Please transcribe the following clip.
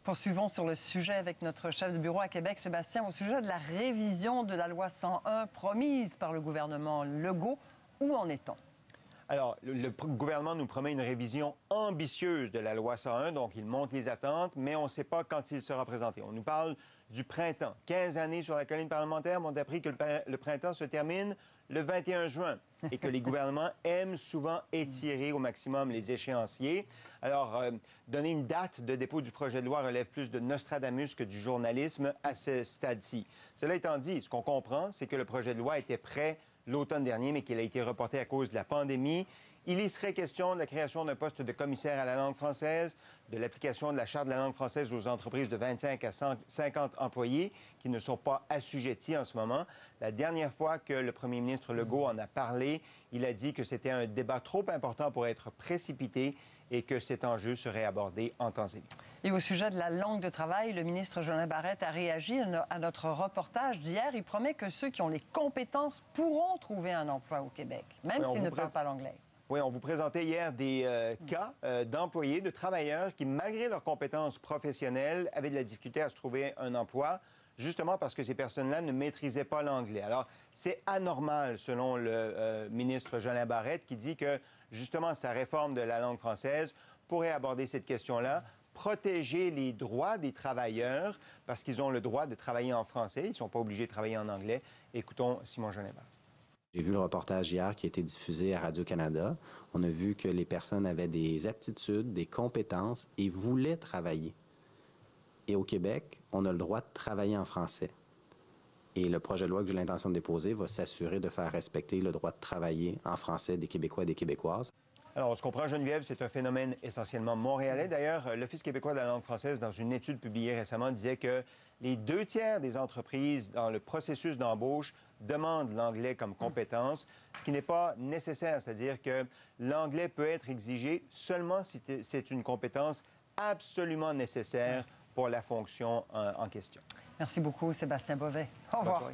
Poursuivons sur le sujet avec notre chef de bureau à Québec, Sébastien, au sujet de la révision de la loi 101 promise par le gouvernement Legault. Où en est-on? Alors, le gouvernement nous promet une révision ambitieuse de la loi 101, donc il monte les attentes, mais on ne sait pas quand il sera présenté. On nous parle du printemps. 15 années sur la colline parlementaire, mais on a appris que le printemps se termine le 21 juin et que les gouvernements aiment souvent étirer au maximum les échéanciers. Alors, donner une date de dépôt du projet de loi relève plus de Nostradamus que du journalisme à ce stade-ci. Cela étant dit, ce qu'on comprend, c'est que le projet de loi était prêt l'automne dernier, mais qu'il a été reporté à cause de la pandémie. Il y serait question de la création d'un poste de commissaire à la langue française, de l'application de la Charte de la langue française aux entreprises de 25 à 50 employés qui ne sont pas assujettis en ce moment. La dernière fois que le premier ministre Legault en a parlé, il a dit que c'était un débat trop important pour être précipité et que cet enjeu serait abordé en temps et lieu. Et au sujet de la langue de travail, le ministre Jolin Barrette a réagi à notre reportage d'hier. Il promet que ceux qui ont les compétences pourront trouver un emploi au Québec, même s'ils ne parlent pas l'anglais. Oui, on vous présentait hier des cas d'employés, de travailleurs qui, malgré leurs compétences professionnelles, avaient de la difficulté à se trouver un emploi, justement parce que ces personnes-là ne maîtrisaient pas l'anglais. Alors, c'est anormal, selon le ministre Jolin Barrette, qui dit que, justement, sa réforme de la langue française pourrait aborder cette question-là, protéger les droits des travailleurs, parce qu'ils ont le droit de travailler en français, ils ne sont pas obligés de travailler en anglais. Écoutons Simon Jolin Barrette. J'ai vu le reportage hier qui a été diffusé à Radio-Canada. On a vu que les personnes avaient des aptitudes, des compétences et voulaient travailler. Et au Québec, on a le droit de travailler en français. Et le projet de loi que j'ai l'intention de déposer va s'assurer de faire respecter le droit de travailler en français des Québécois et des Québécoises. Alors, on se comprend, Geneviève, c'est un phénomène essentiellement montréalais. D'ailleurs, l'Office québécois de la langue française, dans une étude publiée récemment, disait que les 2 tiers des entreprises dans le processus d'embauche demandent l'anglais comme compétence, ce qui n'est pas nécessaire. C'est-à-dire que l'anglais peut être exigé seulement si c'est une compétence absolument nécessaire pour la fonction en question. Merci beaucoup, Sébastien Bovet. Au revoir.